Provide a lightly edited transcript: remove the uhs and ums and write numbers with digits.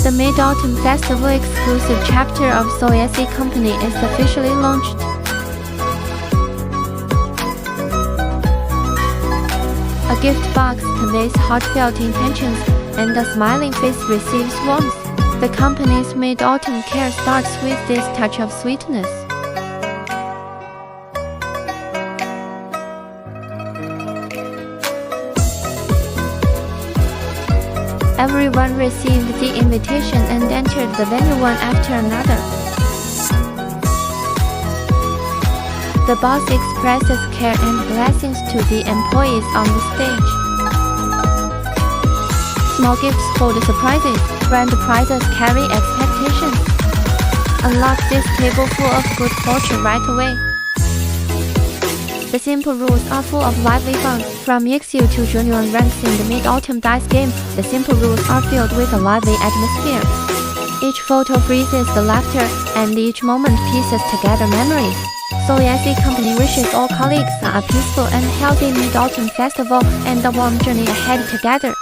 The Mid-Autumn Festival exclusive chapter of SOEASY Company is officially launched. A gift box conveys heartfelt intentions, and a smiling face receives warmth. The company's mid-autumn care starts with this touch of sweetness. Everyone received the invitation and entered the venue one after another. The boss expresses care and blessings to the employees on the stage. Small gifts hold surprises, grand prizes carry expectations. Unlock this table full of good fortune right away. The simple rules are full of lively fun. From Yixu to junior ranks in the Mid-Autumn Dice game, the simple rules are filled with a lively atmosphere. Each photo freezes the laughter, and each moment pieces together memories. SOEASY Company wishes all colleagues a peaceful and healthy Mid-Autumn Festival and a warm journey ahead together.